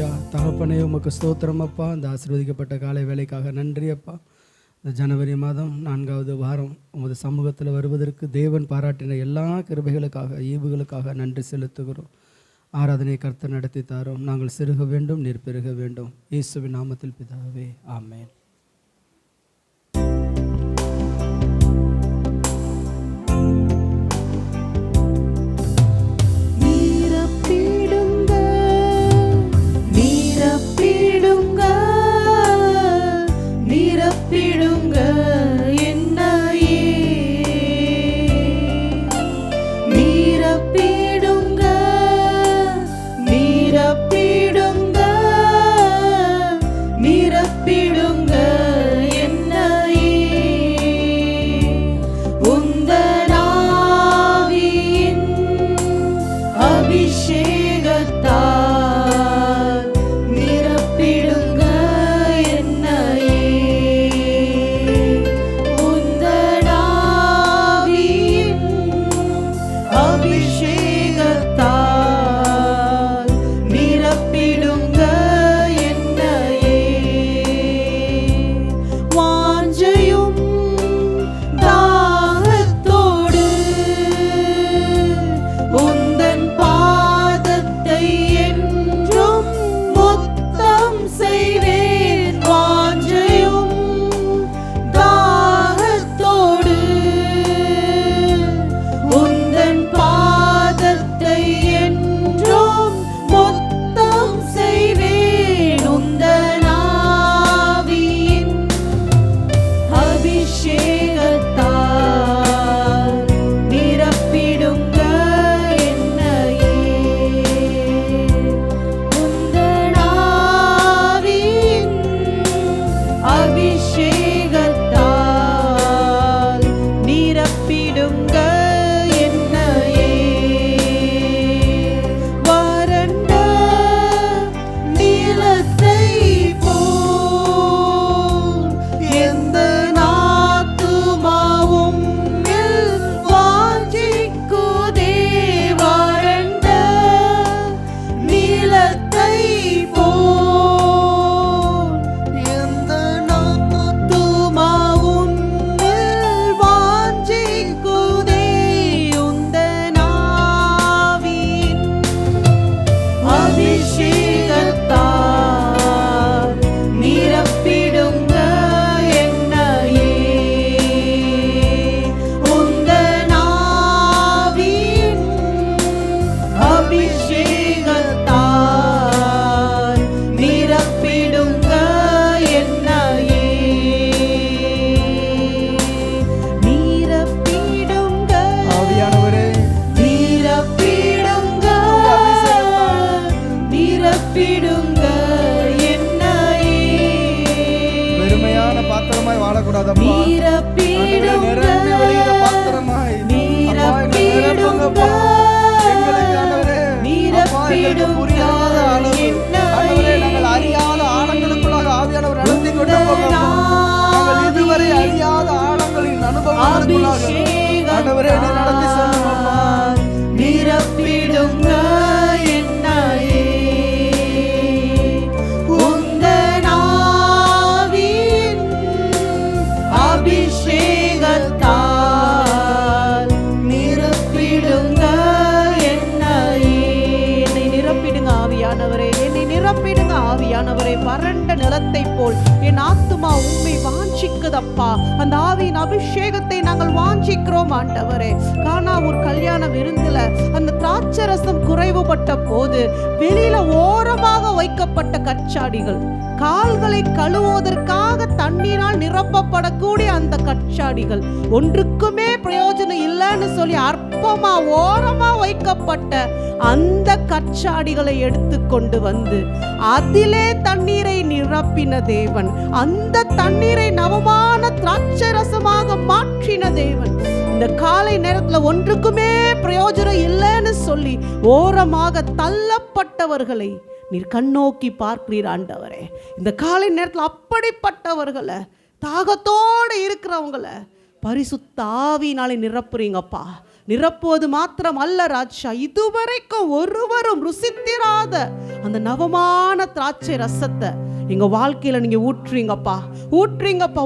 ஹalleluya. தகப்பனே உமக்கு ஸ்தோத்திரம் அப்பா. இந்த ஆசீர்வதிக்கப்பட்ட காலை வேளைக்காக நன்றி அப்பா. இந்த ஜனவரி மாதம் 4வது வாரம் உமது சமூகத்தில் வருவதற்கு தேவன் பாராட்டின எல்லா கிருபைகளுக்காக ஈவுகளுக்காக நன்றி செலுத்துகிறோம். ஆராதனை கர்த்தர் நடத்தி தாரோம். நாங்கள் சிறுக வேண்டும், நீர் பெருக வேண்டும். இயேசுவின் நாமத்தில் பிதாவே, ஆமென். வறண்ட நிலத்தை போல் என் ஆத்துமா உம்மை வாஞ்சிக்குதப்பா. அந்த ஆவியின் அபிஷேகத்தை நாங்கள் வாஞ்சிக்கிறோம் ஆண்டவரே. கானா ஒரு கல்யாண விருந்துல அந்த திராட்சரசம் குறைவுபட்ட போது வெளியில ஓரமாக வைக்கப்பட்ட கச்சாடிகள், கால்களை கழுவுவதற்காக தண்ணீரால் நிரப்பப்படக்கூடிய அந்த கச்சாடிகள் ஒன்றுக்குமே பிரயோஜனம் இல்லைன்னு சொல்லி அற்பமா ஓரமா வைக்கப்பட்ட அந்த கச்சாடிகளை எடுத்து கொண்டு வந்து அதிலே தண்ணீரை நிரப்பின தேவன், அந்த தண்ணீரை நவமான திராட்சை ரசமாக மாற்றின தேவன். இந்த காலை நேரத்துல ஒன்றுக்குமே பிரயோஜனம் இல்லைன்னு சொல்லி ஓரமாக தள்ளப்பட்டவர்களை நீர் கண்ணோக்கி பார்க்கிறீர் ஆண்டவரே. இந்த காலை நேரத்தில் அப்படிப்பட்டவர்களை, தாகத்தோடு இருக்கிறவங்களை பரிசுத்த ஆவியினாலே நிரப்புறீங்கப்பா. நிரப்புவது மாத்திரம் அல்ல ராஜா, இதுவரைக்கும் ஒருவரும் ருசித்திராத மாறாத அந்த நவமான திராட்சை ரசத்தை எங்க வாழ்க்கையில நீங்க ஊற்றுறீங்கப்பா.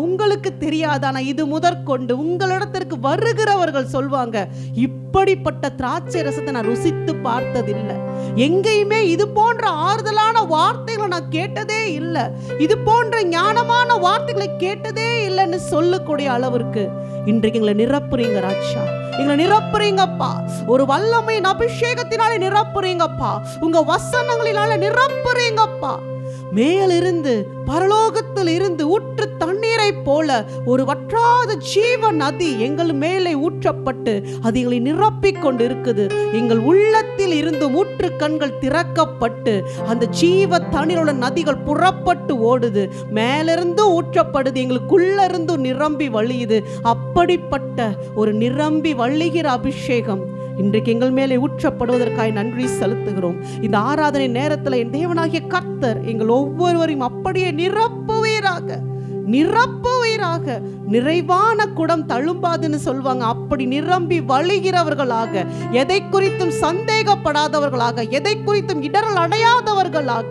உங்களுக்கு தெரியாது, ஆனா இது முதற்கொண்டு உங்களிடத்திற்கு வருகிறவர்கள் சொல்வாங்க, இப்படிப்பட்ட திராட்சை ரசத்தை நான் ருசித்து பார்த்ததில்லை, எங்கேயுமே இது போன்ற ஆறுதலான வார்த்தைகளை நான் கேட்டதே இல்லை, இது போன்ற ஞானமான வார்த்தைகளை கேட்டதே இல்லைன்னு சொல்லக்கூடிய அளவிற்கு இன்றைக்கு எங்களை நிரப்புறீங்க ராஜா. எங்களை நிரப்புறீங்கப்பா. ஒரு வல்லமையின் அபிஷேகத்தினாலே நிரப்புறீங்கப்பா. உங்க வசனங்களினால நிரப்புறீங்கப்பா. மேலிருந்து பரலோகத்தில் இருந்து ஊற்று தண்ணீரை போல ஒரு வற்றாத ஜீவ நதி எங்கள் மேலே ஊற்றப்பட்டு அது எங்களை நிரப்பிக் கொண்டு இருக்குது. எங்கள் உள்ளத்தில் இருந்து ஊற்று கண்கள் திறக்கப்பட்டு அந்த ஜீவ தண்ணீரோட நதிகள் புறப்பட்டு ஓடுது. மேலிருந்து ஊற்றப்படுது, எங்களுக்குள்ள இருந்து நிரம்பி வழியுது. அப்படிப்பட்ட ஒரு நிரம்பி வழிகிற அபிஷேகம் இன்றைக்கு எங்கள் மேலே ஊற்றப்படுவதற்காக நன்றி செலுத்துகிறோம். இந்த ஆராதனை நேரத்தில் என் தேவனாகிய கர்த்தர் எங்கள் ஒவ்வொருவரையும் அப்படியே நிரப்புவீராக. நிறைவான குடம் தழும்பாதுன்னு சொல்வாங்க. அப்படி நிரம்பி வழிகிறவர்களாக, எதை குறித்தும் சந்தேகப்படாதவர்களாக, எதை குறித்தும் இடரல் அடையாதவர்களாக,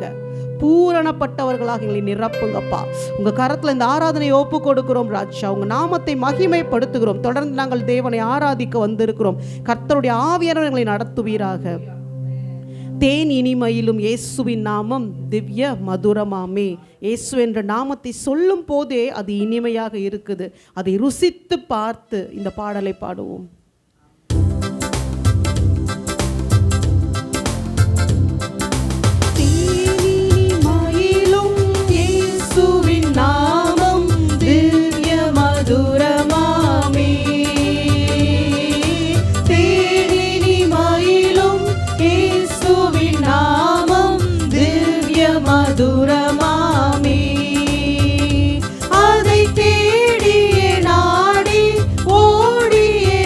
பூரணப்பட்டவர்களாக எங்களை நிரப்புங்கப்பா. உங்க கரத்துல இந்த ஆராதனையை ஒப்பு கொடுக்கிறோம் ராஜா. உங்க நாமத்தை மகிமைப்படுத்துகிறோம். தொடர்ந்து நாங்கள் தேவனை ஆராதிக்க வந்திருக்கிறோம். கர்த்தருடைய ஆவியானவர் எங்களை நடத்துவீராக. தேன் இனிமையிலும் இயேசுவின் நாமம் திவ்ய மதுரமாமே. இயேசு என்ற நாமத்தை சொல்லும் போதே அது இனிமையாக இருக்குது. அதை ருசித்து பார்த்து இந்த பாடலை பாடுவோம். நாமம் திவ்ய மதுரமாமே. தேனினி மயிலும் இயேசுவின் நாமம் திவ்ய மதுரமாமே. அதை தேடியே நாடி ஓடியே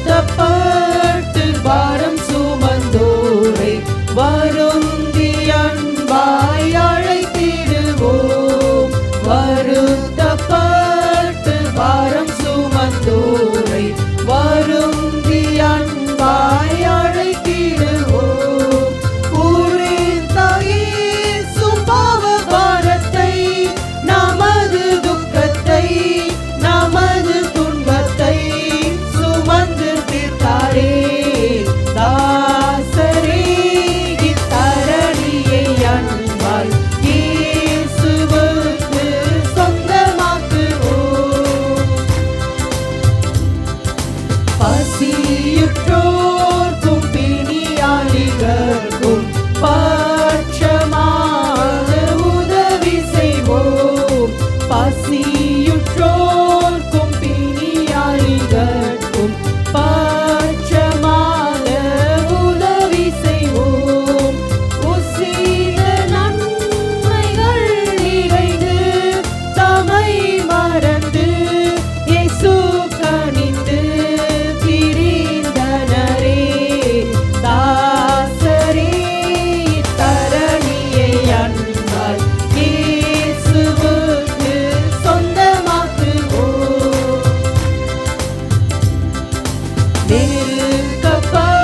வருத்தப்பட்டு பாரம் சுமந்தோரை வருந்தி அன்பாய் அழைத்திடுவோம். வருத்தப்பட்டு பாரம் சுமந்தோரை வருந்தி அன்பாய் அழைத்திடுவோம். உரித்த இயேசு பாவ பாரத்தை, நமது துக்கத்தை, நமது துன்பத்தை சுமந்து தீர்த்தாரே. தாசரே இத்தரணியை அன்பாய் இயேசுவுக்கு சொந்தமாக்குவோம். பசியுற்றோர்க்கும் பிணியாளிகளுக்கும் பட்சமாக உதவி செய்வோம். பசியுற்றோர்க்கும் பிணியாளிகளுக்கும் பட்சமாக உதவி செய்வோம். உசித நன்மைகள் நிறைந்து தமை மறந்து இயேசு கனிந்து பிரிந்தனரே. தாசரே தரணியை அன்பாய் இயேசுவுக்கு சொந்தமாக்குவோம். நெருக்கப்பட்டு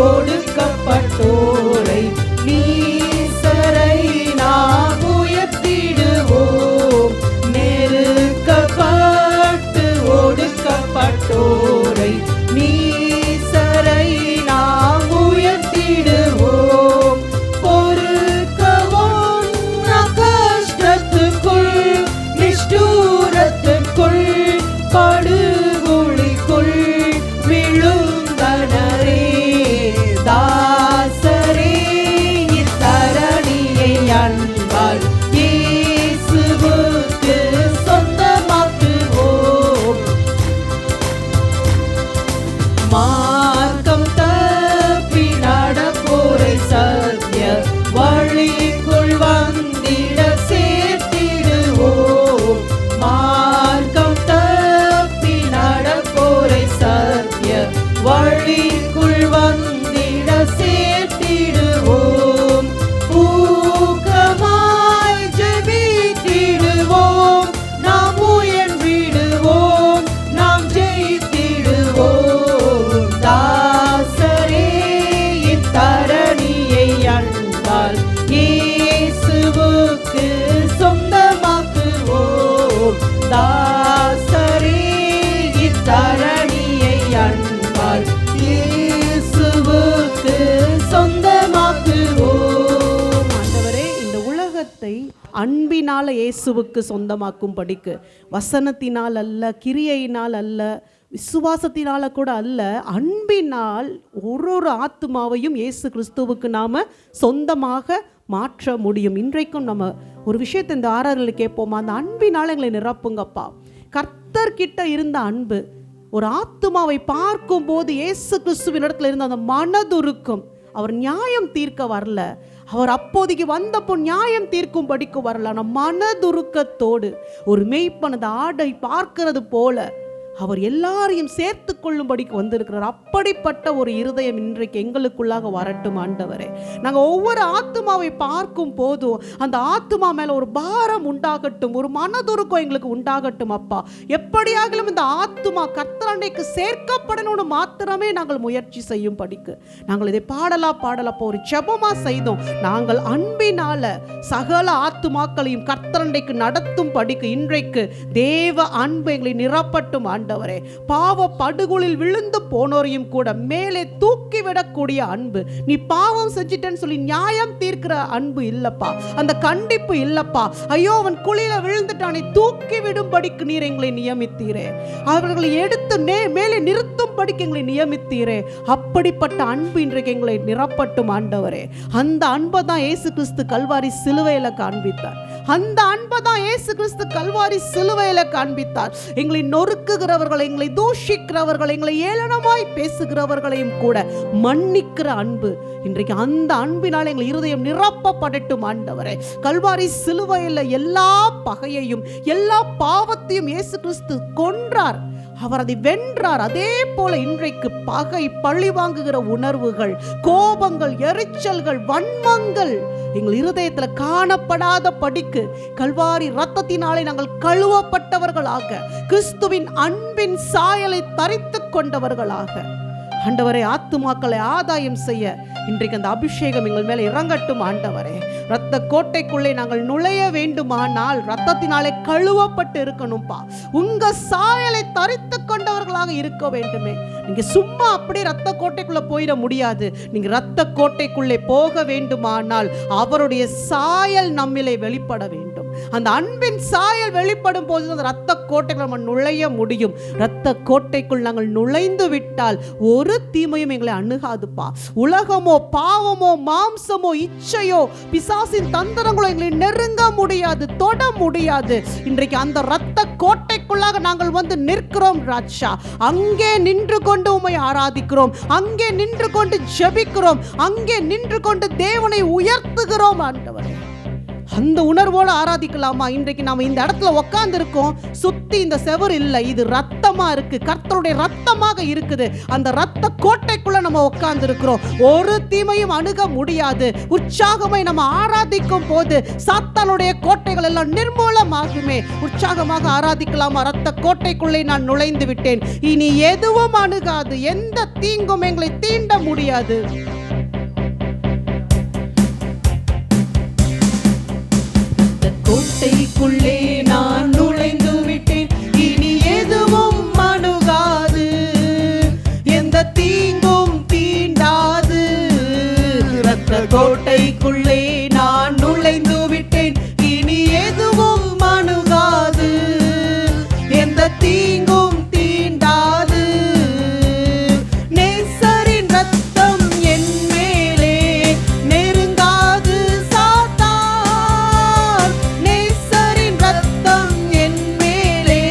ஒடுக்கப்பட்டோரை நீசரை நாம் உயர்த்திடுவோம். நெருக்கப்பட்டு ஒடுக்கப்பட்டோரை நீசரை நாம் உயர்த்திடுவோம். பொறுக்கவும் கஷ்டத்துக்குள் நிஷ்டூரத்துக்குள் படுகொலிக்குள் விழுந்தனரே. தாசரே இத்தரணியை அன்பால் இயேசுவுக்கு சொந்தமாக்குவோம். மார்க்கம் தப்பி நடப்போரை சத்திய வழிக்குள் வந்திட சேர்த்திடுவோம். மார்க்கம் தப்பி நடப்போரை சத்திய வழிக்குள் வந்திட சேர்த்திடுவோம். ஊக்கமாய் ஜெபித்திடுவோம். நாம் முயன்றிடுவோம். நாம் ஜெயித்திடுவோம். தாசரே இத்தரணியை அன்பால் இயேசுவுக்கு சொந்தமாக்குவோம். தாசரே இத்தரணியை அன்பால் இயேசுவுக்கு சொந்தமாக்குவோம். ஆண்டவரே, இந்த உலகத்தை அன்பினால இயேசுவுக்கு சொந்தமாக்கும் படிக்கு, வசனத்தினால் அல்ல, கிரியையினால் அல்ல, விசுவாசத்தினால கூட அல்ல, அன்பினால் ஒரு ஆத்துமாவையும் இயேசு கிறிஸ்துவுக்கு நாம சொந்தமாக மாற்ற முடியும். இன்றைக்கும் நம்ம ஒரு விஷயத்தை இந்த ஆராதனையில் கேட்போமா? அந்த அன்பினால் எங்களை நிரப்புங்கப்பா. கர்த்தர்கிட்ட இருந்த அன்பு, ஒரு ஆத்துமாவை பார்க்கும் போது இயேசு கிறிஸ்துவின் இடத்துல இருந்த அந்த மனதுருக்கம். அவர் நியாயம் தீர்க்க வரல, அவர் அப்போதைக்கு வந்தப்போ நியாயம் தீர்க்கும்படிக்கு வரல. ஆனால் மனதுருக்கத்தோடு ஒரு மெய்ப்பனது ஆடை பார்க்கிறது போல அவர் எல்லாரையும் சேர்த்து கொள்ளும்படிக்கு வந்திருக்கிறார். அப்படிப்பட்ட ஒரு இருதயம் இன்றைக்கு எங்களுக்குள்ளாக வரட்டும் ஆண்டவரே. நாங்கள் ஒவ்வொரு ஆத்துமாவை பார்க்கும் போதும் அந்த ஆத்துமா மேலே ஒரு பாரம் உண்டாகட்டும், ஒரு மனதுருக்கம் எங்களுக்கு உண்டாகட்டும் அப்பா. எப்படியாகலும் இந்த ஆத்துமா கர்த்தரண்டைக்கு சேர்க்கப்படணும்னு மாத்திரமே நாங்கள் முயற்சி செய்யும் படிக்கு நாங்கள் இதை பாடலப்போ ஒரு ஜெபமா செய்தோம். நாங்கள் அன்பினால சகல ஆத்துமாக்களையும் கர்த்தரண்டைக்கு நடத்தும் படிக்கு இன்றைக்கு தேவ அன்பு எங்களை நிரப்பட்டும் ஆண்டவரே. பாவ படுகொலில் விழுந்து போனோரையும் கூட மேலே தூக்கிவிடக்கூடிய அன்பு. நீ பாவம் செஞ்சிட்டேன்னு சொல்லி நியாயம் தீர்க்கிற அன்பு இல்லப்பா, அந்த கண்டிப்பு இல்லப்பா. ஐயோ அவன் குழியில விழுந்துட்டானை, தூக்கி விடும்படிக்கு நீர் எங்களை நியமித்தீரே, அவர்களை எடுத்து மேலே நிறுத்தும்படிக்கு எங்களை நியமித்தீரே. அப்படிப்பட்ட அன்பு இன்றைக்கு எங்களை நிரப்பட்டும் ஆண்டவரே. அந்த அன்பை தான் இயேசு கிறிஸ்து கல்வாரி சிலுவையில காண்பித்தார். அந்த அன்பை தான் இயேசு கிறிஸ்து கல்வாரி சிலுவையில காண்பித்தார். எங்களை நொறுக்குகிறவர்கள், எங்களை தூஷிக்கிறவர்கள், எங்களை ஏளனமாய் பேசுகிறவர்களையும் கூட மன்னிக்கிற அன்பு. இன்றைக்கு அந்த அன்பினால் எங்கள் இருதயம் நிரப்பப்படட்டும் ஆண்டவரே. கல்வாரி சிலுவையில் எல்லா பகையையும் எல்லா பாவத்தையும் இயேசு கிறிஸ்து கொன்றார். அவர் அதை வென்றார். அதே போல இன்றைக்கு பகை, பழி வாங்குகிற உணர்வுகள், கோபங்கள், எரிச்சல்கள், வன்மங்கள் எங்கள் இருதயத்தில் காணப்படாத படிக்கு கல்வாரி இரத்தத்தினாலே நாங்கள் கழுவப்பட்டவர்களாக, கிறிஸ்துவின் அன்பின் சாயலை தரித்து கொண்டவர்களாக, ஆண்டவரே, ஆத்துமாக்களை ஆதாயம் செய்ய இன்றைக்கு அந்த அபிஷேகம் எங்கள் மேலே இறங்கட்டும். ஆண்டவரே, இரத்த கோட்டைக்குள்ளே நாங்கள் நுழைய வேண்டுமானால் இரத்தத்தினாலே கழுவப்பட்டு இருக்கணும்பா. உங்க சாயலை தரித்து கொண்டவர்களாக இருக்க வேண்டுமே. நீங்க சும்மா அப்படியே இரத்த கோட்டைக்குள்ள போயிட முடியாது. நீங்க இரத்த கோட்டைக்குள்ளே போக வேண்டுமானால் அவருடைய சாயல் நம்மிலே வெளிப்பட வேண்டும். அந்த அன்பின் சாயல் வெளிப்படும் போது அந்த இரத்த கோட்டைக்குள்ள நம்ம நுழைய முடியும். இரத்த கோட்டைக்குள் நாங்கள் நுழைந்து விட்டால் ஒரு தீமையும் எங்களை அணுகாதுப்பா. உலகமோ, பாவமோ, மாம்சமோ, இச்சையோ, பிசாசின் தந்திரங்களோ எங்களை நெருங்க முடியாது, தொட முடியாது. இன்றைக்கு அந்த இரத்த கோட்டைக்குள்ளாக நாங்கள் வந்து நிற்கிறோம் ராஜா. அங்கே நின்று கொண்டு உம்மை ஆராதிக்கிறோம், அங்கே நின்று கொண்டு ஜெபிக்கிறோம், அங்கே நின்று கொண்டு தேவனை உயர்த்துகிறோம். ஆண்டவரே, அந்த உணர்வோடு ஆராதிக்கலாமா? இன்றைக்கு நாம இந்த இடத்துல உட்கார்ந்து இருக்கோம், சுத்தி இந்த செவர் இல்லை, இது ரத்தமா இருக்கு, கர்த்தருடைய ரத்தமாக இருக்குது. அந்த ரத்த கோட்டைக்குள்ள நம்ம உட்கார்ந்து இருக்கிறோம். ஒரு தீமையும் அணுக முடியாது. உற்சாகமாய் நம்ம ஆராதிக்கும் போது சாத்தானுடைய கோட்டைகள் எல்லாம் நிர்மூலமாகுமே. உற்சாகமாக ஆராதிக்கலாமா? ரத்த கோட்டைக்குள்ளே நான் நுழைந்து விட்டேன், இனி எதுவும் அணுகாது, எந்த தீங்கும் எங்களை தீண்ட முடியாது. கோட்டைக்குள்ளே நான் நுழைந்து விட்டேன், இனி எதுவும் அணுகாது, எந்த தீங்கும் தீண்டாது. இரத்த கோட்டைக்குள்ளே நான் நுழைந்து விட்டேன், இனி எதுவும் அணுகாது, எந்த தீங்கும் தீண்டாது. நேசரின் ரத்தம் என் மேலே நெருங்காது சாத்தான், நேசரின் ரத்தம் என் மேலே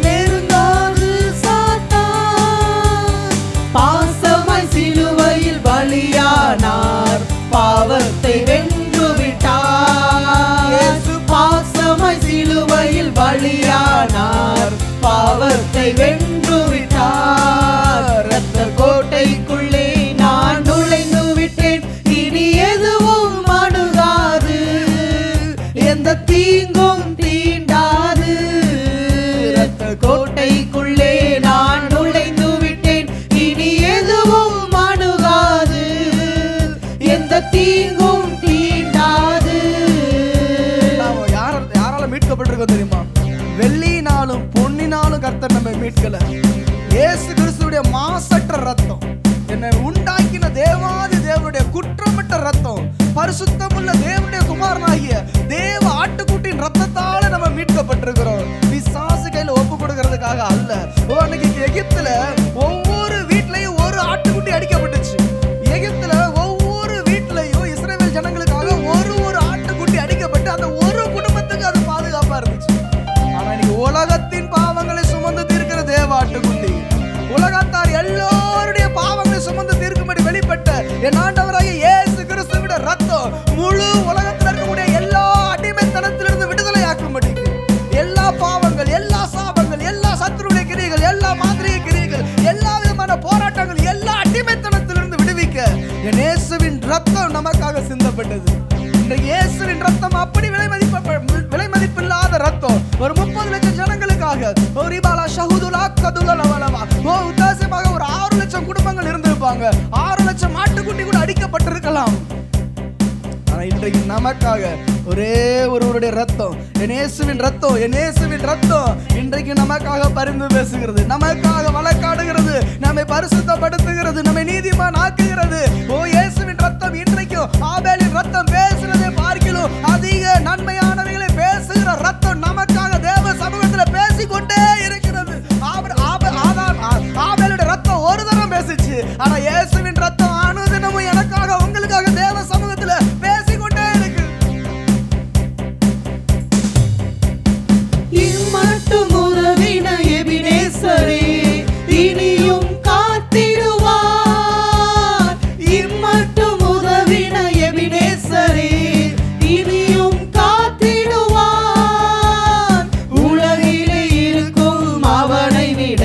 நெருங்காது சாத்தான். பாசமாய் சிலுவையில் பலியானார், பாவத்தை வென்று விட்டார். பாசமாய் சிலுவையில் பலியானார், பாவத்தை வென்று விட்டார். இரத்த கோட்டைக்குள்ளே நான் நுழைந்து விட்டேன், இனி எதுவும் அணுகாது, எந்த தீங்கும் தீண்டாது. இரத்த கோட்டைக்குள்ளே நான் நுழைந்து விட்டேன், இனி எதுவும் அணுகாது, எந்த தீங்கும் தீண்டாது. யாரால மீட்கப்பட்டிருக்கோம் தெரியுமா? வெள்ளினாலும் பொன்னினாலும் கர்த்தர் நம்மை மீட்கல. இயேசு கிறிஸ்துவுடைய மாசற்ற ரத்தம், என்னை உண்டாக்கின தேவாதி தேவனுடைய குற்றமற்ற ரத்தம், பரிசுத்தமுள்ள தேவனுடைய குமாரனாகிய தேவ ஆட்டுக்குட்டியின் ரத்தத்தால நம்ம மீட்கப்பட்டிருக்கிறோம். பிசாசு கையில ஒப்பு கொடுக்கிறதுக்காக அல்ல. அன்னைக்கு எகிப்துல ஒவ்வொரு வீட்லயும் ஒரு ஆட்டுக்குட்டி அடிக்கப்பட்டுச்சு. எகிப்துல ஒவ்வொரு வீட்லயும் இஸ்ரவேல் ஜனங்களுக்காக ஒரு ஆட்டுக்குட்டி அடிக்கப்பட்டு அந்த ஒரு குடும்பத்துக்கு அது பாதுகாப்பா இருந்துச்சு. ஆனா இன்னைக்கு உலகத்தின் பாவங்களை சுமந்து தீர்க்கிற தேவ ஆட்டுக்குட்டி, உலகத்தார் எல்லோருடைய பாவங்களை சுமந்து தீர்க்கும்படி வெளிப்பட்ட என் ஆண்டவராகிய இயேசு கிறிஸ்துவின் ரத்தம் முழு உலகத்தில் இருக்கக்கூடிய எல்லா அடிமைத்தனத்திலிருந்து விடுதலை ஆக்கும்படி, எல்லா பாவங்கள், எல்லா சாபங்கள், எல்லா சத்துருடைய கிரியைகள், எல்லா மாந்திரீக கிரியைகள், எல்லா விதமான போராட்டங்கள், எல்லா அடிமைத்தனத்திலிருந்து விடுவிக்க என் இயேசுவின் ரத்தம் நமக்காக சிந்தப்பட்டது. இந்த இயேசுவின் ரத்தம் அப்படி விலை மதிப்பில்லாத ரத்தம். ஒரு 30 லட்சம் ஜனங்களுக்காக ஒரு இபாலா ஷஹுதுலா கதுலா லவலவா உத்தாசமாக ஒரு 6 லட்சம் குடும்பங்கள் இருந்திருப்பாங்க. 6 லட்சம் ஆட்டுக்குட்டி கூட அடிக்கப்பட்டிருக்கலாம். ஆனா இன்றைக்கு நமக்காக ஒரே ஒருவருடைய ரத்தம், என் இயேசுவின் ரத்தம், என் இயேசுவின் ரத்தம் இன்றைக்கு நமக்காக பரிந்து பேசுகிறது, நமக்காக வழக்காடுகிறது, நம்மை பரிசுத்தப்படுத்துகிறது, நம்மை நீதிமான் ஆக்குகிறது. ஓ, இயேசுவின் ரத்தம் இன்றைக்கும் ஆபேலின் ரத்தம் பேசுறதை பார்க்கிலும் அதிக நன்மையானவைகளை பேசுகிற ரத்தம் நமக்காக தேவ சமூகத்தில் பேசிக்கொண்டே இருக்கிறது. ஆபேலுடைய ரத்தம் ஒரு தரம் பேசிச்சு, ஆனா இயேசுவின் ரத்தம் அனுதினமும் எனக்காக உங்களுக்காக தேவ சமூகத்தில் பேசிக்கொண்டே இருக்கு. இம்மட்டும் உறவின எபினேசரே இனியும் காத்திடுவார். இம்மட்டும் உறவின எபினேசரே இனியும் காத்திடுவார். உலகிலே இருக்கும் அவனை விட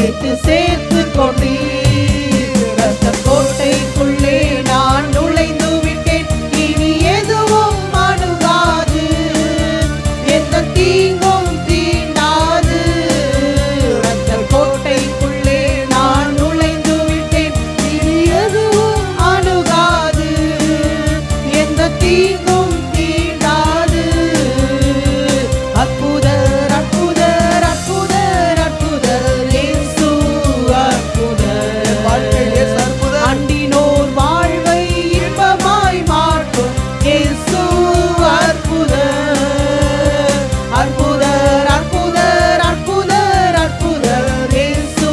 சேர்த்து சேர்த்து கொண்டீர். ரத்த கோட்டைக்குள்ளே நான் நுழைந்து விட்டேன், இனி எதுவும் அணுகாது, எந்த தீங்கும் தீண்டாது. ரத்த கோட்டைக்குள்ளே நான் நுழைந்து விட்டேன், இனி எதுவும் அணுகாது, எந்த தீங்கும் தீண்டாது. அற்புதர் அற்புதர் அற்புதர் அற்புதர் இயேசு அற்புதர். அண்டினோர் வாழ்வை இன்பமாய் மாற்றும் இயேசு அற்புதர். அற்புதர் அற்புதர் அற்புதர் அற்புதர் இயேசு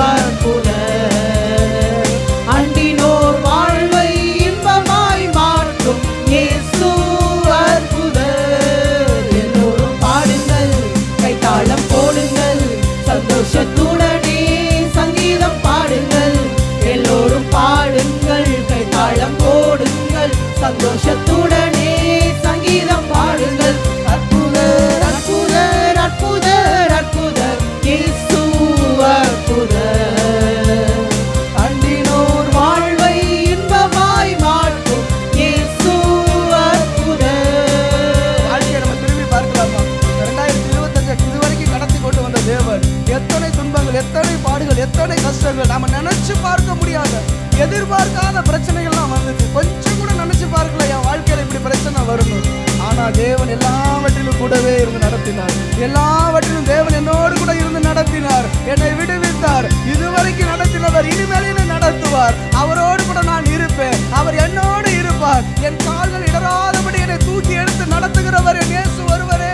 அற்புதர். அண்டினோர் வாழ்வை இன்பமாய் மாற்றும் இயேசு அற்புதர். எல்லோரும் பாடுங்கள், கைத்தாளம் போடுங்கள், சந்தோஷத்துடனே சங்கீதம் பாடுங்கள். எல்லோரும் பாடுங்கள், கைத்தாளம் போடுங்கள், சந்தோஷத்துடனே சங்கீதம் பாடுங்கள். அற்புதர் அற்புதர் அற்புதர் அற்புதர் இயேசு அற்புதர். அண்டினோர் வாழ்வை இன்பமாய் மாற்றும் இயேசு அற்புதர். வாழ்க்கையை நம்ம திரும்பி பார்க்கலாமா? 2025 இதுவரைக்கும் கடத்தி கொண்டு வந்த தேவன் எத்தனை துன்பங்கள், எத்தனை பாடுகள், எத்தனை கஷ்டங்கள், நாம நினைச்சு பார்க்க முடியாத எதிர்பார்க்காத பிரச்சனைகள்லாம் வந்துச்சு. கொஞ்சம் கூட நினைச்சு பார்க்கல என் வாழ்க்கையில இப்படி பிரச்சனை வரும். ஆனா தேவன் எல்லாவற்றிலும் கூடவே இருந்து நடத்தினார். எல்லாவற்றிலும் தேவன் என்னோடு கூட இருந்து நடத்தினார், என்னை விடுவித்தார். இதுவரைக்கும் நடத்தினவர் இனிமேல் என்னை நடத்துவார். அவரோடு கூட நான் இருப்பேன், அவர் என்னோடு இருப்பார். என் கால்கள் இடராதபடி என்னை தூக்கி எடுத்து நடத்துகிறவர் என் இயேசு ஒருவரே.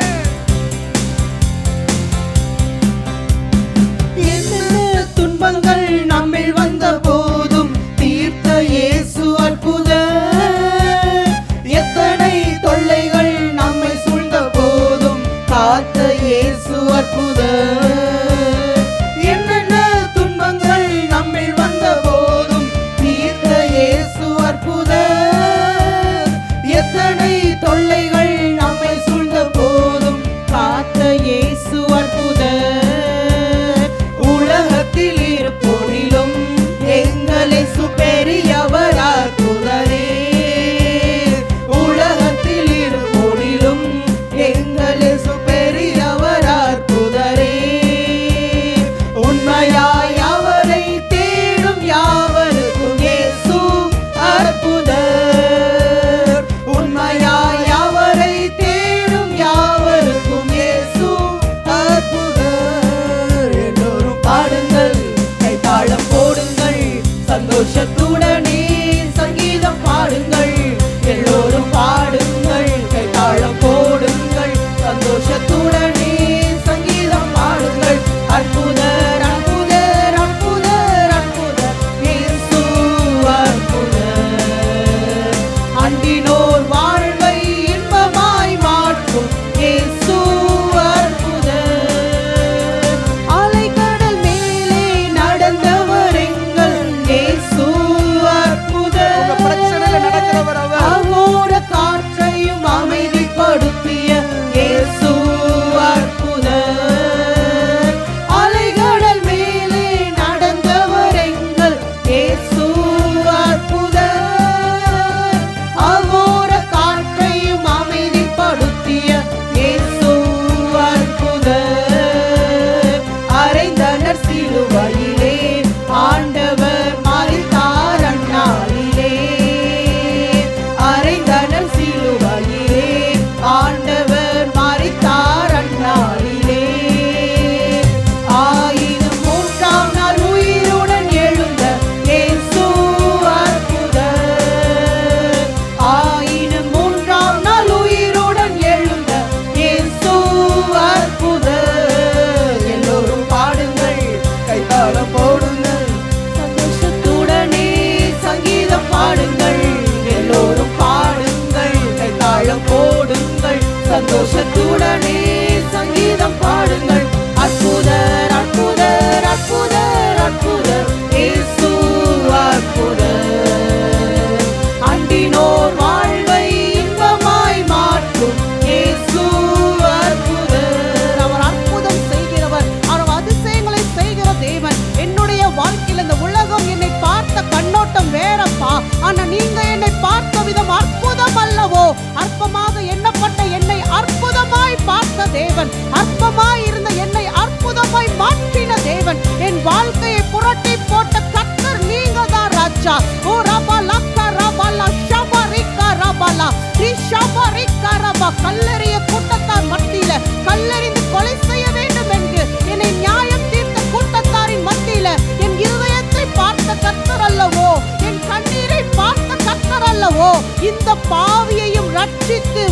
என்னென்ன துன்பங்கள் நம்மில் வந்த போதும் தீர்த்த இயேசு அற்புதர். எத்தனை தொல்லைகள் நம்மை சூழ்ந்த போதும் காத்த இயேசு அற்புதர். என்னென்ன துன்பங்கள் நம்மில் வந்த போதும் தீர்த்த இயேசு அற்புதர். எத்தனை தொல்லைகள் நம்மை சூழ்ந்த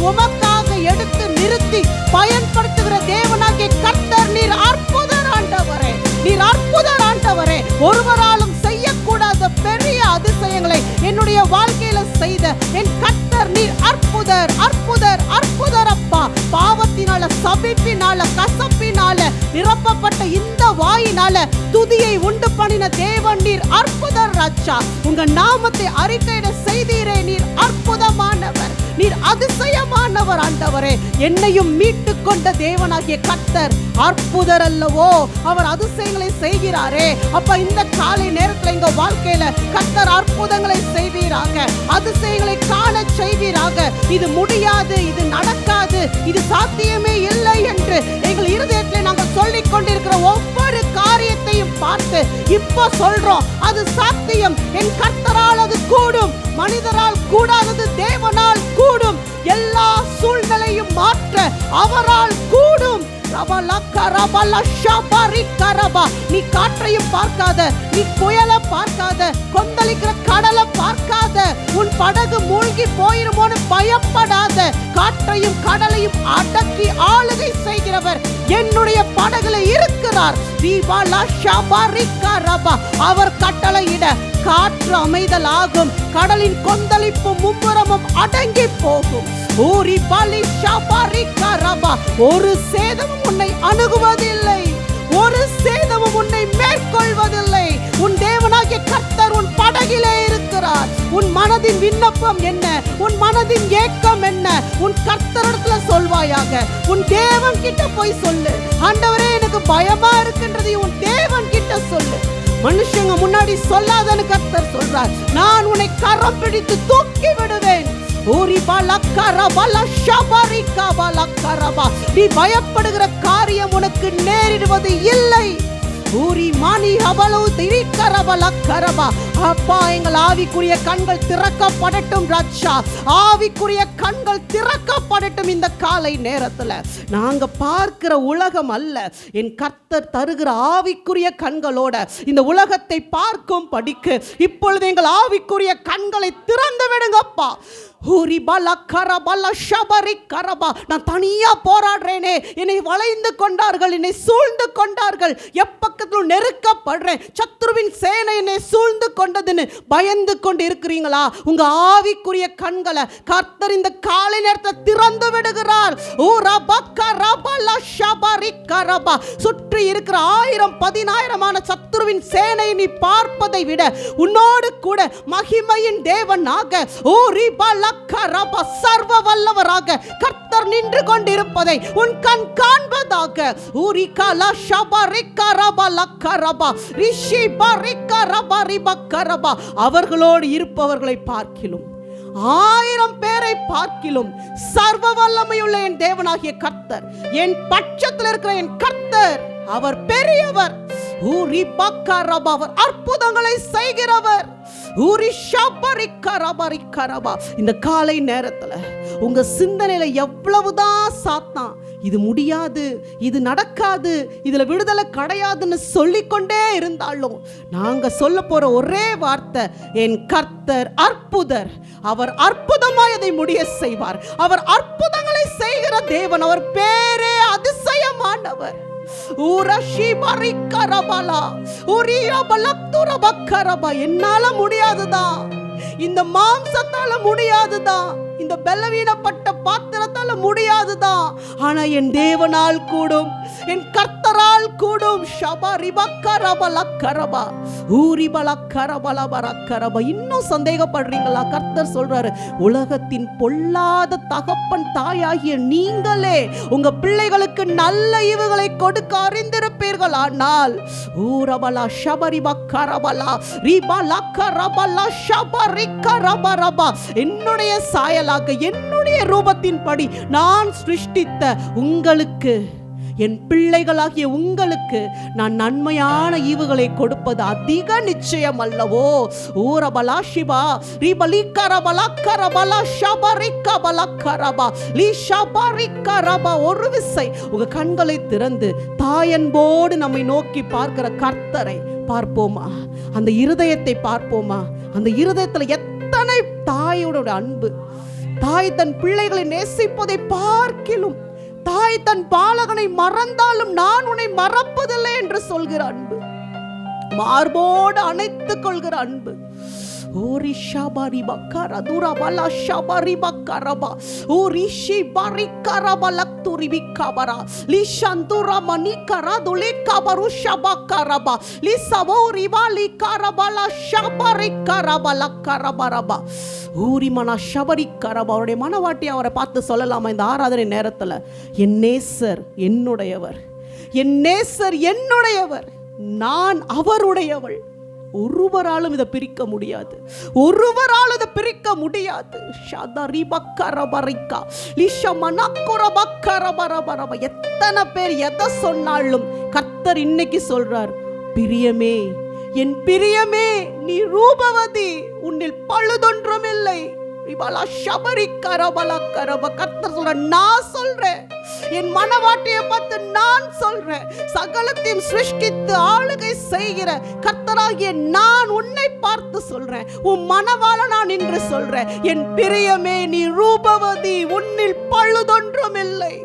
உமக்காக எடுத்து நிறுத்தி பயன்படுத்துகிற தேவனாகிய கர்த்தர் நீர் அற்புதர் ஆண்டவரே, நீர் அற்புதர் ஆண்டவரே. ஒருவராலும் செய்யக்கூடாத பெரிய அதிசயங்களை என்னுடைய வாழ்க்கையில செய்த என் கர்த்தர் நீர் அற்புதர், அற்புதர், அற்புதர் அப்பா. பாவத்தினால, சபிப்பினால, கசப்பினால நிரப்பப்பட்ட இந்த வாயினால துதியை உண்டு பண்ணின தேவன் நீர் அற்புதர் ராஜா. உங்க நாமத்தை அறிக்கையிட செய்தீரே, நீர் அற்புதமானவர், நீர் அதிசயமானவர் ஆண்டவரே. என்னையும் மீட்டு கொண்ட தேவனாகிய கர்த்தர் அற்புதர் அல்லவோ, அவர் அதிசயங்களை செய்கிறாரே. அப்ப இந்த காலை நேரத்துல எங்க வாழ்க்கையில கர்த்தர் அற்புதங்களை செய்வீராக, அதிசயங்களை காண செய்வீராக. இது முடியாது, இது நடக்காது, இது சாத்தியமே இல்லை என்று எங்கள் இருதயத்தில் நாங்கள் சொல்லிக் கொண்டிருக்கிற ஒவ்வொரு காரியத்தையும் பார்த்து இப்போ சொல்றோம், அது சாத்தியம். என் கர்த்தரால் அது கூடும், மனிதரால் கூடாதது தேவனால் கூடும். எல்லா சூழ்நிலையும் மாற்ற அவரால் கூடும். நீ காற்றையும் பார்க்காத, நீ புயலை பார்க்காத, கொந்தளிக்கிற கடலை பார்க்காத, உன் படகு மூழ்கி போயிருமோன்னு பயப்படாத. காற்றையும் கடலையும் அடக்கி ஆளுகை செய்கிறவர் என்னுடைய படகுல இருக்கிறார். அவர் கட்டளையிட காற்று அமைதலாகும், கடலின் கொந்தளிப்பு மும்முரமும் அடங்கி போகும். ஒரு சேதமும் உன்னை அணுகுவதில்லை, ஒரு சேதமும் உன்னை மேற்கொள்வதில்லை. உன் தேவனாகிய கர்த்தர் உன் படகிலே இருக்கிறார். உன் மனதின் விண்ணப்பம் என்ன, உன் மனதின் ஏக்கம் என்ன, உன் கர்த்தரிடத்துல சொல்வாயாக. உன் தேவன் கிட்ட போய் சொல்லு, ஆண்டவரே எனக்கு பயமா இருக்கின்றது, உன் தேவன் கிட்ட சொல்லு. மனுஷங்க முன்னாடி சொல்லாதன்னு கர்த்தர் சொல்றார். நான் உன்னை கரம் பிடித்து தூக்கி விடுவேன். நீ பயப்படுகிற காரியம் உனக்கு நேரிடுவது இல்லை. அப்பா, எங்கள் ஆவிக்குரிய கண்கள் திறக்கப்படட்டும் ராஜா, ஆவிக்குரிய கண்கள் திறக்கப்படட்டும். இந்த காலை நேரத்துல நாங்க பார்க்கிற உலகம் அல்ல, என் கர்த்தர் தருகிற ஆவிக்குரிய கண்களோட இந்த உலகத்தை பார்க்கும் படிக்கு இப்பொழுது எங்கள் ஆவிக்குரிய கண்களை திறந்து விடுங்கப்பா. நான் தனியா போராடுறேனே, என்னை வளைந்து கொண்டார்கள், என்னை சூழ்ந்து கொண்டார்கள், எப்பக்கத்திலும் நெருக்கப்படுறேன், சத்துருவின் சேனை என்னை சூழ்ந்து கொண்டதுன்னு பயந்து கொண்டு இருக்கிறீங்களா? உங்க ஆவிக்குரிய கண்களை கர்த்தர் இந்த காலை நேரத்தை திறந்து விடுகிறார். சுற்றி இருக்கிற 1000-10,000 சத்துருவின் சேனை நீ பார்ப்பதை விட உன்னோடு கூட மகிமையின் தேவனாக சர்வ வல்லவராக கர்த்தர் நின்று கொண்டிருப்பதை உன் கண் காண்பதாக. அவர்களோடு இருப்பவர்களை பார்க்கிலும் 1000 பேரை பார்க்கிலும் சர்வ வல்லமையுள்ள என் தேவனாகிய கர்த்தர், என் பட்சத்தில் இருக்கிற என் கர்த்தர், அவர் பெரியவர். அவர் அற்புதங்களை செய்கிறவர். இந்த காலை நேரத்துல உங்க சிந்தனையில எவ்வளவுதான் சாத்தான் இது முடியாது, இது நடக்காது, இதுல விடுதலை கிடையாதுன்னு சொல்லிக்கொண்டே இருந்தாலும் நாங்க சொல்ல போற ஒரே வார்த்தை, என் கர்த்தர் அற்புதர், அவர் அற்புதமாய் அதை முடிய செய்வார். அவர் அற்புதங்களை செய்கிற தேவன், அவர் பேரே அதிசயமானவர். என்னால முடியாதுதான், இந்த மாம்சத்தால முடியாதுதான், இந்த பலவீனப்பட்ட பாத்திரத்தால முடியாதுதான், ஆனா என் தேவனால் கூடும், என் கர்த்தரால் கூடும். இன்னும் சந்தேகப்படுறீங்களா? கர்த்தர் சொல்றாரு, உலகத்தின் பொல்லாத தகப்பன் தாயாகிய நீங்களே உங்க பிள்ளைகளுக்கு நல்ல ஈவுகளை கொடுக்க அறிந்திருப்பீர்கள். ஆனால் என்னுடைய சாயலாக, என்னுடைய ரூபத்தின்படி நான் சிருஷ்டித்த உங்களுக்கு, என் பிள்ளைகளாகிய உங்களுக்கு நான் நன்மையான ஈவுகளை கொடுப்பது அதிக நிச்சயம் அல்லவோ. ஒரு விசை உங்க கண்களை திறந்து தாயன்போடு நம்மை நோக்கி பார்க்கிற கர்த்தரை பார்ப்போமா? அந்த இருதயத்தை பார்ப்போமா? அந்த இருதயத்துல எத்தனை தாயோட அன்பு, தாய் தன் பிள்ளைகளை நேசிப்பதை பார்க்கிலும் தாய் தன் பாலகனை மறந்தாலும் நான் உன்னை மறப்பதில்லை என்று சொல்கிற அன்பு, மார்போடு அணைத்துக் கொள்கிற அன்பு. ஓரி ஷாபாரி பக்கரா துரபலா ஷாபாரி பக்கரபா ஓரி ஷிபாரி கரபலக்துரி பிக்கபரா லிஷந்துரா மணிகரா துலே கபரு ஷபக்கரபா லிசவோரி வாலி கரபலா ஷாபாரி கரபலா கரபரபா ஊரி மன ஷபரி கரபா. அவருடைய மனவாட்டி அவரை பார்த்து சொல்லலாமா இந்த ஆராதனை நேரத்தில், என் நேசர் என்னுடையவர், என் நேசர் என்னுடையவர், நான் அவருடையவள். ஒருவராலும் இதை பிரிக்க முடியாது, ஒருவராலும் இதை பிரிக்க முடியாது. எத்தனை பேர் எதை சொன்னாலும் கர்த்தர் இன்னைக்கு சொல்றார், பிரியமே, என் பிரியமே, நீ ரூபவதி, உன்னில் பழுதொன்றும் இல்லை. கர்த்தர் சொல்ற, நான் சொல்றேன், என் மனவாட்டியை பார்த்து நான் சொல்றேன், சகலத்தையும் சிருஷ்டித்து ஆளுகை செய்கிற கர்த்தராகிய நான் உன்னை பார்த்து சொல்றேன், உன் மனவாள நான் என்று சொல்றேன், என் பிரியமே, நீ ரூபவதி, உன்னில் பழுதொன்றும் இல்லை.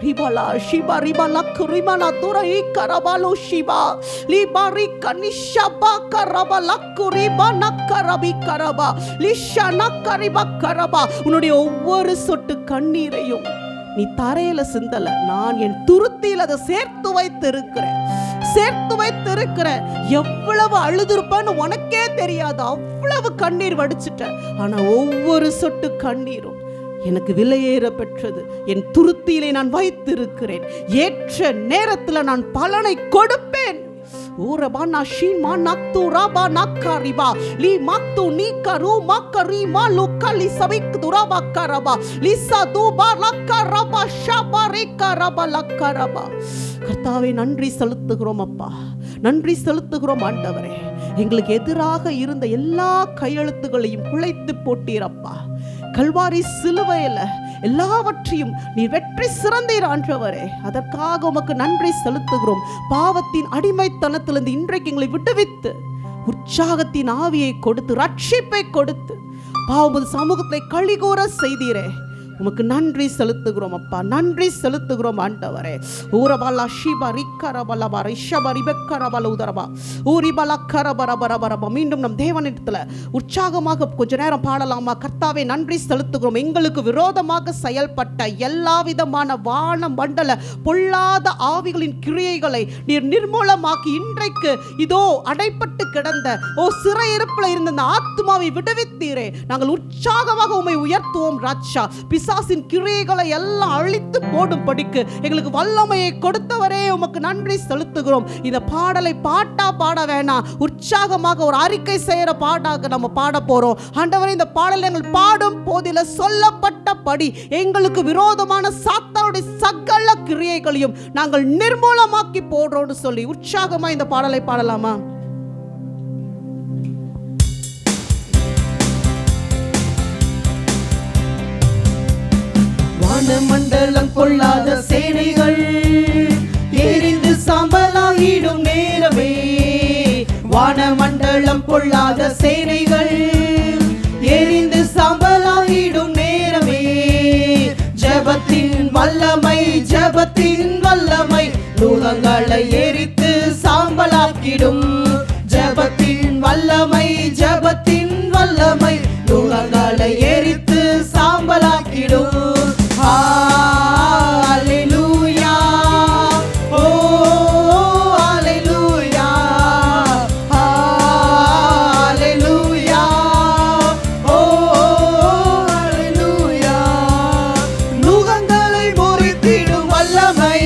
ரிபலா ஷிபா ரிபலா குரிமனா துரை கரபாலோ ஷிபா லிபாரி கனிஷபா கரபலா குரிபா நக்கரபி கரபா லிஷா நக்கரிபா கரபா. உன்னுடைய ஒவ்வொரு சொட்டு கண்ணீரையும் நீ தரையில சிந்தல, நான் என் துருத்தியில் அதை சேர்த்து வைத்திருக்கிறேன், சேர்த்து வைத்திருக்கிறேன். எவ்வளவு அழுதுருப்பேன்னு உனக்கே தெரியாது, அவ்வளவு கண்ணீர் வடிச்சிட்ட. ஆனா ஒவ்வொரு சொட்டு கண்ணீரும் எனக்கு விலையேற பெற்றது, என் துருத்தியிலே நான் வைத்திருக்கிறேன், ஏற்ற நேரத்தில் நான் பலனை கொடுப்பேன். ஊரபானா ஷீமா நக்து ராபா நக்கரிபா லி மக்து நீகரு மக்கரிமா லோக்கலி சபிக் துராபா கரபா லிசா துபா லக்கரபா ஷபரிக ரபா லக்கரபா. கர்த்தாவே, நன்றி செலுத்துகிறோம் அப்பா, நன்றி செலுத்துகிறோம் ஆண்டவரே. எங்களுக்கு எதிராக இருந்த எல்லா கையெழுத்துகளையும் குலைத்து போட்டீரப்பா. கல்வாரி சிலுவையில எல்லாவற்றையும் நீ வெற்றி சிறந்தீர் ஆண்டவரே. அதற்காக உமக்கு நன்றி செலுத்துகிறோம். பாவத்தின் அடிமைத்தனத்திலிருந்து இன்றைக்கு எங்களை விடுவித்து உற்சாகத்தின் ஆவியை கொடுத்து ரட்சிப்பை கொடுத்து பாவம் சமூகத்தை கழிகூற செய்தீரே, உமக்கு நன்றி செலுத்துகிறோம் அப்பா, நன்றி செலுத்துகிறோம் ஆண்டவரே. ஊரபாலா ஷிபா ரிக்கரபலபா ரிஷபா ரிபக்கரபல உதரபா ஊரிபலா கரபரபரபரபா. மீண்டும் நம் தேவனிடத்தில் உற்சாகமாக கொஞ்ச நேரம் பாடலாமா? கர்த்தாவே, நன்றி செலுத்துகிறோம். எங்களுக்கு விரோதமாக செயல்பட்ட எல்லா விதமான வான மண்டல பொல்லாத ஆவிகளின் கிரியைகளை நீர் நிர்மூலமாக்கி இன்றைக்கு இதோ அடைப்பட்டு கிடந்த சிறையிருப்பில் இருந்த அந்த ஆத்மாவை விடுவித்தீரே. நாங்கள் உற்சாகமாக உம்மை உயர்த்துவோம் ராஜா. பிசாசின் கிரியைகளை எல்லாம் அழித்து போடும்படிக்கு எங்களுக்கு வல்லமையை கொடுத்தவரே, உமக்கு நன்றி செலுத்துகிறோம். இந்த பாடலை பாட்டா பாட வேணாம், உற்சாகமாக ஒரு அறிக்கை செய்யற பாட்டாக நம்ம பாட போறோம். ஆண்டவரே, இந்த பாடலை எங்கள் பாடும் போதில சொல்லப்பட்டபடி எங்களுக்கு விரோதமான சாத்தானுடைய சகல கிரியைகளையும் நாங்கள் நிர்மூலமாக்கி போடுறோம்னு சொல்லி உற்சாகமா இந்த பாடலை பாடலாமா? வானமண்டலம் கொள்ளாத சேனைகள் எரிந்து சாம்பலாகிடும் நேரமே, வானமண்டலம் கொள்ளாத சேனைகள் எரிந்து சாம்பலாகிடும் நேரமே, ஜெபத்தின் வல்லமை, ஜெபத்தின் வல்லமை நூதங்களை எரித்து சாம்பலாக்கிடும், ஜெபத்தின் வல்லமை, ஜெபத்தின் வல்லமை நூதங்களை எரித்து சாம்பலாக்கிடும். Hallelujah, oh hallelujah, hallelujah, oh hallelujah. நுகங்களை முறித்திடும் வல்லமை,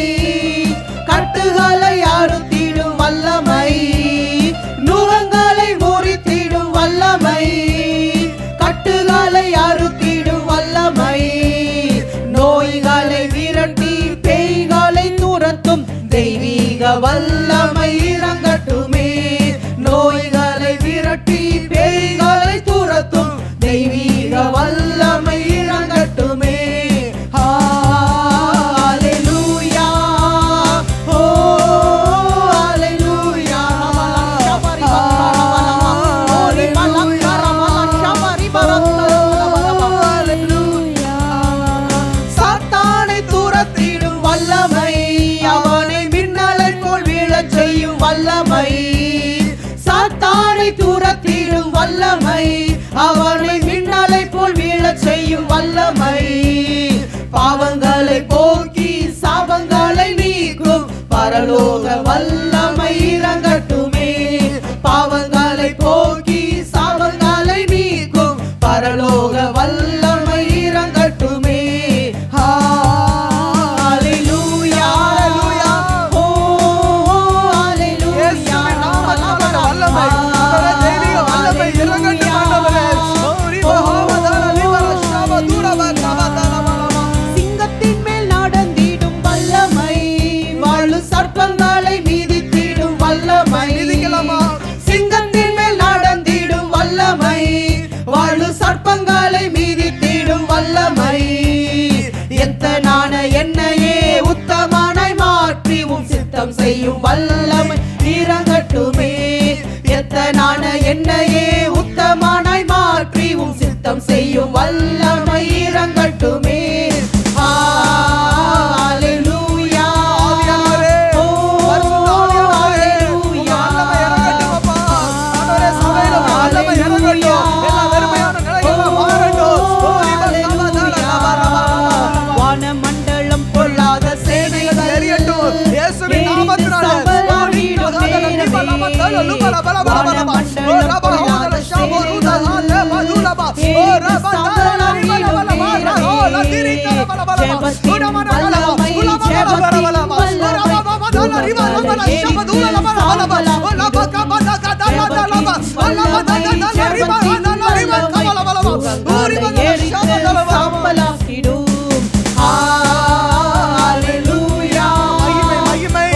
கட்டுகளை அறுத்திடும் வல்லமை, நுகங்களை முறித்திடும் வல்லமை, கட்டுகளை அறுத்திடும் வல்லமை, நோய்களை விரட்டி பேய்களை துரத்தும் தெய்வீக வல்லமை இறங்கட்டுமே, நோய்களை விரட்டி பேய்களை துரத்தும் தெய்வீக வல்லமை இறங்கட்டுமே. ஹalleluya, oh hallelujah, hallelujah. பரலோக வல்லமை இறங்கட்டுமே. பாவங்களை போக்கி சாபங்களை நீக்கும் பரலோக வல்லமை இறங்கட்டுமே. ஹalleluya ஓ ஹalleluya. இயேசுவின் நாமத்தால் வல்லமை, அவரே தெய்வீக வல்லமை இறங்கட்டும் ஆண்டவரே. ஓரிபா ஹாவதால லிவர ஷாப தூரப கவதல வலமா. சிங்கத்தின் மேல் நடந்திடும் வல்லமை, வாழு சர்ப்பங்களை மீதித்திடும் வல்லமை. மிதிக்கலாமா? சிங்கத்தின் மேல் நடந்திடும் வல்லமை, வாழு சர்ப்பங்களை மீதித்திடும் வல்லமை. எத்தனான என்னையே உத்தமனாய் மாற்றி உம் சித்தம் செய்யும் வல்லமை இறங்கட்டுமே. எத்தனான என்னையே உத்தமனாய் மாற்றி உம் சித்தம் செய்யும் வல்லமை இறங்கட்டுமே. ஹalleluya ஆவியானவரே, பரிசுத்த ஆவியானவரே, உங்க வல்லமை இறங்கட்டும் அப்பா. ஆண்டவரே, சபையில உங்க வல்லமை இறங்கட்டும். எல்லா வெறுமையான நிலைகளும் மாறட்டும். ஓரிபா கவதல லபரபா. வானமண்டலம் பொல்லாத சேனைகள் எரியட்டும். இயேசுவின் நாமத்தினாலே. சபையிடும் நேரமே. ஹalleluya மகிமை, மகிமை.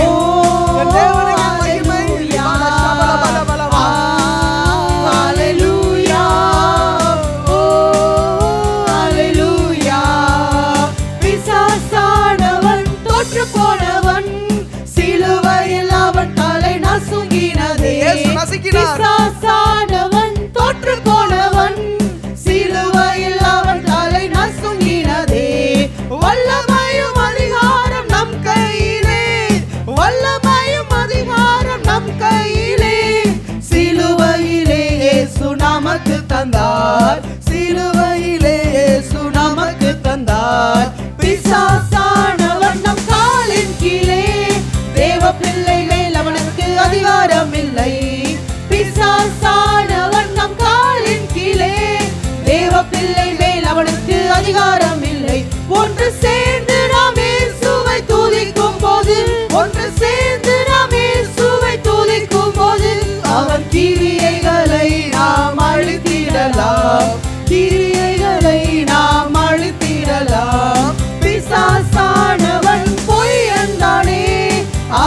என் தேவனுக்கு மகிமை. ஹalleluya ஓ ஹalleluya. பிசாசானவன் தோற்று போனவன், சிலுவையில் அவன் தலை நசுங்கினதே. இயேசு நசுக்கினார். பிசாசானவன் தோற்று போனவன், சிலுவையில் அவன் தலை நசுங்கினதே. வல்லமையும் அதிகாரம் நம் கையிலே, வல்லமையும் அதிகாரம் நம் கையிலே. சிலுவையிலே இயேசு நமக்கு தந்தார், சிலுவையிலே இயேசு நமக்கு தந்தார். பிசாசானவன் நம் காலின் கீழே, தேவ பிள்ளை மேல் அவனுக்கு அதிகாரம் இல்லை. பிசாசானவன் நம் காலின் கீழே, தேவ பிள்ளை மேல் அவனுக்கு அதிகாரம் இல்லை. ஒன்று சேர்ந்து நாம் இயேசுவை துதிக்கும் போது, ஒன்று சேர்ந்து நாம் இயேசுவை துதிக்கும் போது, அவன் கிரியைகளை நாம் அழித்திடலாம், கிரியைகளை நாம் அழித்திடலாம். பிசாசானவன் பொய்யன்தானே,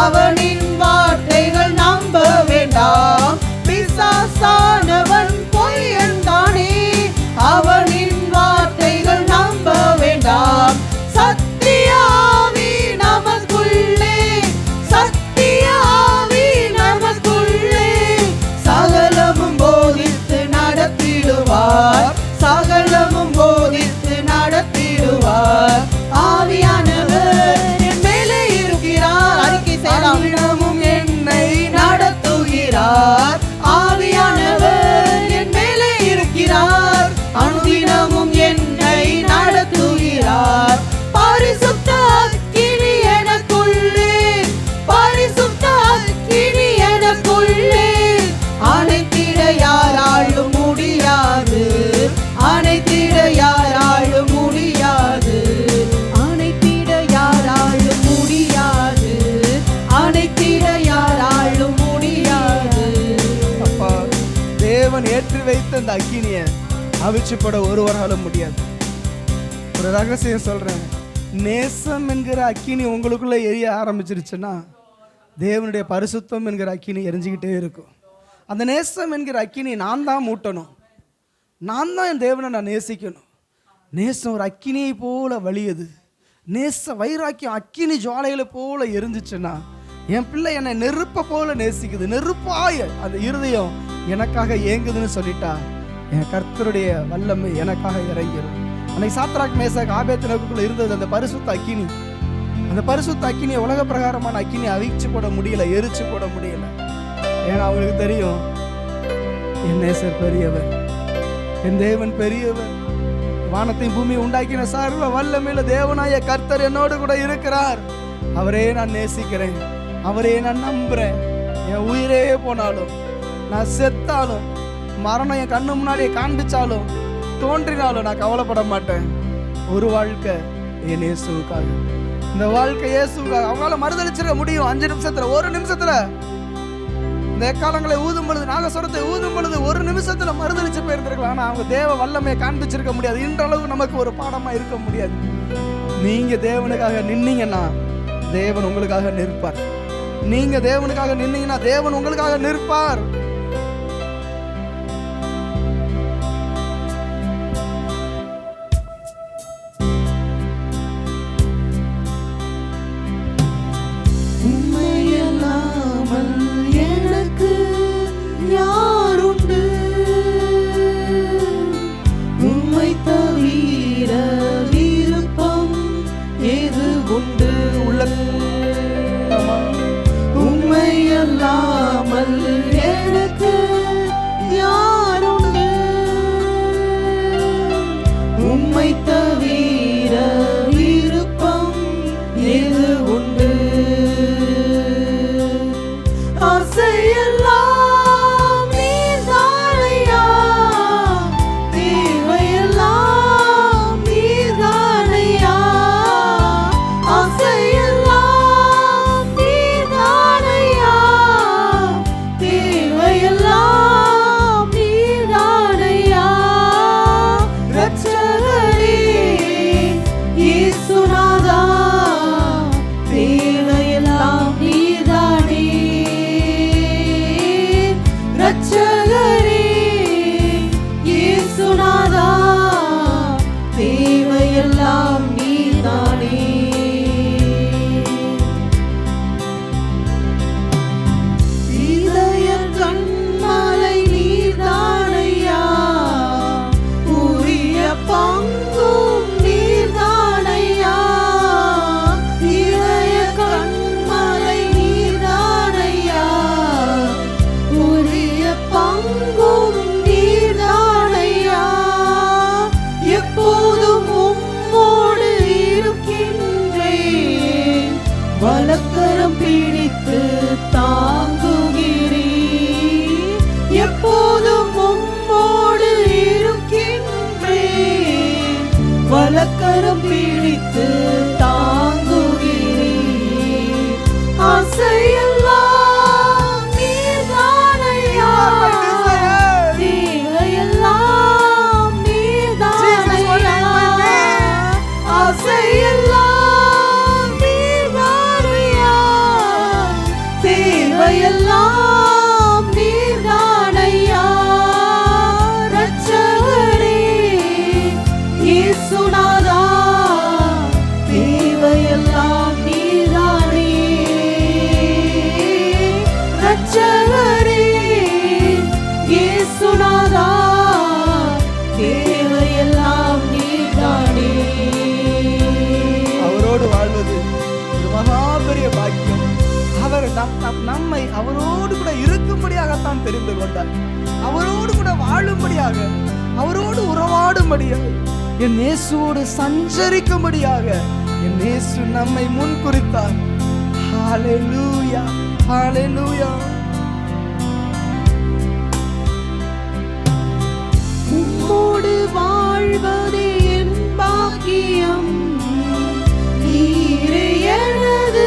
அவனின் வார்த்தைகள் நம்ப வேண்டாம். பிசாசானவன் பொய்யன்தானே, அவனின் வார்த்தைகள் நம்ப வேண்டாம். சத்திய ஆவி நமக்குள்ளே, சத்திய ஆவி நமக்குள்ளே, சகலமும் போதித்து நடத்திடுவார், சகலமும் போதித்து நடத்திடுவார். ஆவியானவர் என் மேலே இருக்கிறார், அறிக்கை செய்யலாம். அனுதினமும் என்னை நடத்துகிறார், ஆவியானவர் என் மேலே இருக்கிறார், அனுதினமும் என்னை நடத்துகிறார். பரிசுத்த அக்கினி எனக்குள்ளே, பரிசுத்த அக்கினி எனக்குள்ளே, அணைத்திட யாராலும் முடியாது, அணைத்திட யாராலும் முடியாது, அணைத்திட யாராலும் முடியாது, அணைத்திட யாராலும் முடியாது. அப்பா, தேவன் ஏற்றி வைத்த அந்த அக்கினியை அவிச்சு போட ஒருவராலும் முடியாது. ஒரு ரகசியம் சொல்றேன், நேசம் என்கிற அக்கினி உங்களுக்குள்ள எரிய ஆரம்பிச்சிருச்சுன்னா தேவனுடைய பரிசுத்தம் என்கிற அக்கினி எரிஞ்சுக்கிட்டே இருக்கும். அந்த நேசம் என்கிற அக்கினி நான் தான் மூட்டணும், நான் தான் என் தேவனை நான் நேசிக்கணும். நேசம் ஒரு அக்கினியை போல வலியுது, நேச வைராக்கியம் அக்கினி ஜுவாலைகளை போல எரிஞ்சிச்சுன்னா என் பிள்ளை என்னை நெருப்பை போல நேசிக்குது, நெருப்பாய அந்த இருதயம் எனக்காக ஏங்குதுன்னு சொல்லிட்டா என் கர்த்தருடைய வல்லமை எனக்காக இறங்கிடும். அன்னைக்கு சாத்ராக் மேசாக் ஆபேத்நேகோக்குள்ள இருந்தது அந்த பரிசுத்த அக்கினி. அந்த பரிசுத்த அக்கினியை உலக பிரகாரமான அக்கினியை அவிச்சு போட முடியல, எரிச்சு போட முடியல. ஏன்னா அவங்களுக்கு தெரியும் என் நேசர் பெரியவர், என் தேவன் பெரியவர், வானத்தையும் பூமியை உண்டாக்கின சர்வ வல்லமையுள்ள தேவனாய கர்த்தர் என்னோடு கூட இருக்கிறார், அவரே நான் நேசிக்கிறேன், அவரே நான் நம்புறேன். என் உயிரே போனாலும், நான் செத்தாலும், மரணம் என் கண்ணு முன்னாடியே காண்பிச்சாலும், தோன்றினாலும் நான் கவலைப்பட மாட்டேன். ஒரு வாழ்க்கை என் இயேசுவுக்காக, இந்த வாழ்க்கை இயேசுவுக்காக. அவங்களால மறுதளிச்சிட முடியும் 5 நிமிஷத்துல, 1 நிமிஷத்துல. இந்த எக்காலங்களை ஊதும் பொழுது, நாகஸ்வரத்தை ஊதும் பொழுது 1 நிமிஷத்துல மறுதளிச்சு போயிருந்திருக்கலாம். ஆனா அவங்க தேவ வல்லமையை காண்பிச்சிருக்க முடியாது. இன்றளவு நமக்கு ஒரு பாடமா இருக்க முடியாது. நீங்க தேவனுக்காக நின்னீங்கன்னா தேவன் உங்களுக்காக நிற்பார். நீங்க தேவனுக்காக நின்னீங்கன்னா தேவன் உங்களுக்காக நிற்பார். உம்மையல்லாமல் எனக்கு யாருண்டு? உம்மை தவிர விருப்பம் எது உண்டு? உம்மையல்லாமல் எனக்கு யாருண்டு? உம்மை தவிர விருப்பம் எது உண்டு? ஆசையெல்லாம் நீர்தானையா, தேவையெல்லாம் நீர்தானையா. ஆசையெல்லாம் நீர்தானையா, தேவையெல்லாம் நீர்தானையா. ரட்சகரே இயேசுநாதா, தேவையெல்லாம் நீர்தானே. ரட்சகரே இயேசுநாதா, தேவையெல்லாம் நீர்தானே. இதய கண்மலை நீர்தானையா, உரிய பங்கும் நீர்தானையா. இதய கண்மலை நீர்தானையா, உரிய பங்கும் நீர்தானையா. எப்போதும் உம்மோடு இருக்கின்றேன், வலக்கரம் பிடித்து தாங்குகிறேன். எப்போதும் உம்மோடு இருக்கின்றேன், வலக்கரம் பிடித்து தாங்குகிறேன். ஆசையெல்லாம் நீர்தானையா, தேவையெல்லாம் நீர்தானையா. ஆசையெல்லாம் நீர்தானையா, தேவையெல்லாம் நீர்தானையா. ரட்சகரே இயேசுநாதா, தேவையெல்லாம் நீர்தானே. ரட்சகரே இயேசுநாதா, தேவையெல்லாம் நீர்தானே. அவரோடு வாழ்வது ஒரு மகா பெரிய பாக்கியம். அவர் நம்மை அவரோடு கூட இருக்கும்படியாகத்தான் தெரிந்து கொண்டார். அவரோடு கூட வாழும்படியாக, அவரோடு உறவாடும்படியாக, என் இயேசுவோடு சஞ்சரிக்கும்படியாக என் இயேசு நம்மை முன் குறித்தார். ஹalleluya, ஹalleluya. உம்மோடு வாழ்வதே என் பாக்கியம், நீரே எனது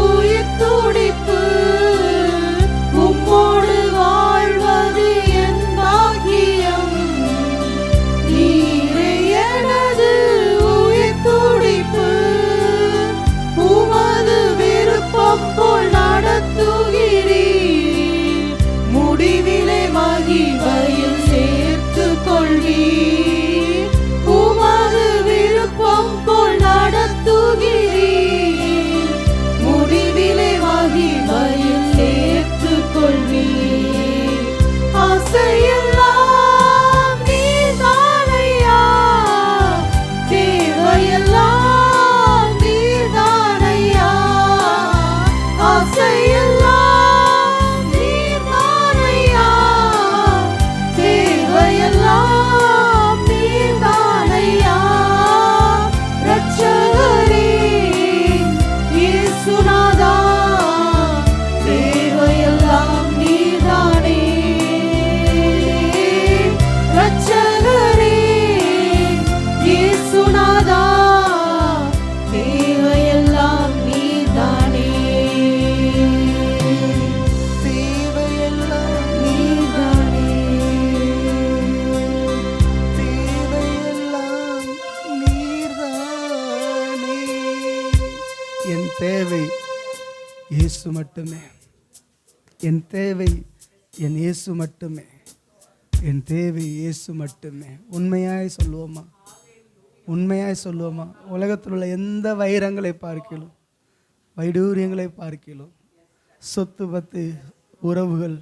உயிர் துடிப்பு. உம்மோடு வாழ்வதே என் பாக்கியம், நீரே எனது உயிர் துடிப்பு. உமது விருப்பம் போல் நடத்துகிறீர், மட்டுமே. என் தேவை என் இயேசு மட்டுமே. என் தேவை இயேசு மட்டுமே. உண்மையாய் சொல்லுவோமா? உண்மையாய் சொல்லுவோமா? உலகத்தில் உள்ள எந்த வைரங்களை பார்க்கிலும், வைடூரியங்களை பார்க்கிலும், சொத்து பத்து, உறவுகள்,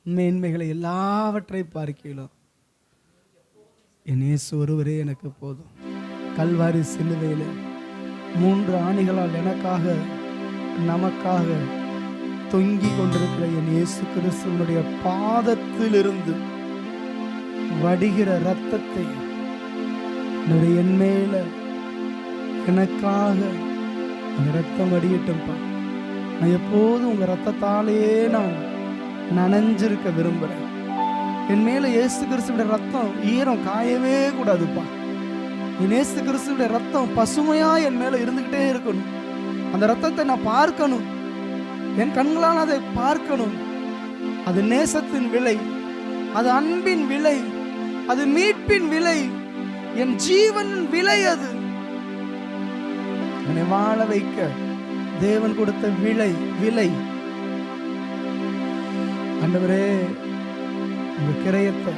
மேன்மைகளை எல்லாவற்றை பார்க்கிலும் என் இயேசு ஒருவரே எனக்கு போதும். கல்வாரி சிலுவையில் 3 ஆணிகளால் எனக்காக நமக்காக தொங்கி கொண்டிருக்கிற என் இயேசு கிறிஸ்துவனுடைய பாதத்திலிருந்து வடிகிற இரத்தத்தை என் மேல எனக்காக அந்த ரத்தம் வடியட்டும்பா. நான் எப்போதும் உங்க ரத்தத்தாலேயே நான் நனைஞ்சிருக்க விரும்புகிறேன். என் மேல இயேசு கிறிஸ்துவோட ரத்தம் ஈரம் காயவே கூடாதுப்பா. என் இயேசு கிறிஸ்துவோட ரத்தம் பசுமையா என் மேல இருந்துகிட்டே இருக்கணும். அந்த ரத்தத்தை நான் பார்க்கணும், என் கண்களால் அதை பார்க்கணும். அது நேசத்தின் விலை, அது அன்பின் விலை, அது மீட்பின் விலை, என் ஜீவன் விலை. அது என்னை வாழ வைக்க தேவன் கொடுத்த விலை. ஆண்டவரே, உங்க கிரயத்தை,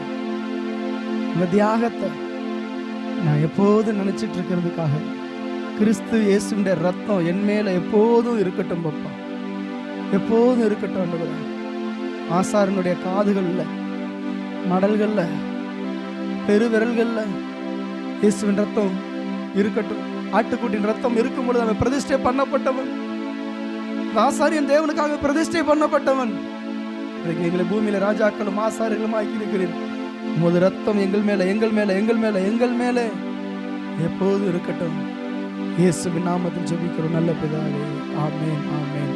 உங்க தியாகத்தை நான் எப்போதும் நினைச்சிட்டு இருக்கிறதுக்காக கிறிஸ்து இயேசுடைய ரத்தம் என் மேல எப்போதும் இருக்கட்டும் பாப்பா, எப்போதும் இருக்கட்டும். ஆண்டவரே, ஆசாரனுடைய காதுகள்ல, மடல்கள்ல, பெருவிரல்கள்ல இயேசுவின் ரத்தம் இருக்கட்டும். ஆட்டுக்குட்டின் ரத்தம் இருக்கும் பொழுது அவன் பிரதிஷ்டை பண்ணப்பட்டவன், ஆசாரியன் தேவனுக்காக பிரதிஷ்டை பண்ணப்பட்டவன். எங்களை பூமியில ராஜாக்களும் ஆசாரியர்களும் ஆக்கி இருக்கிறேன். உமது ரத்தம் எங்கள் மேல எப்போது இருக்கட்டும். இயேசுவின் நாமத்தில் ஜெபிக்கிறோம் நல்ல பிதாவே. ஆமென், ஆமென்.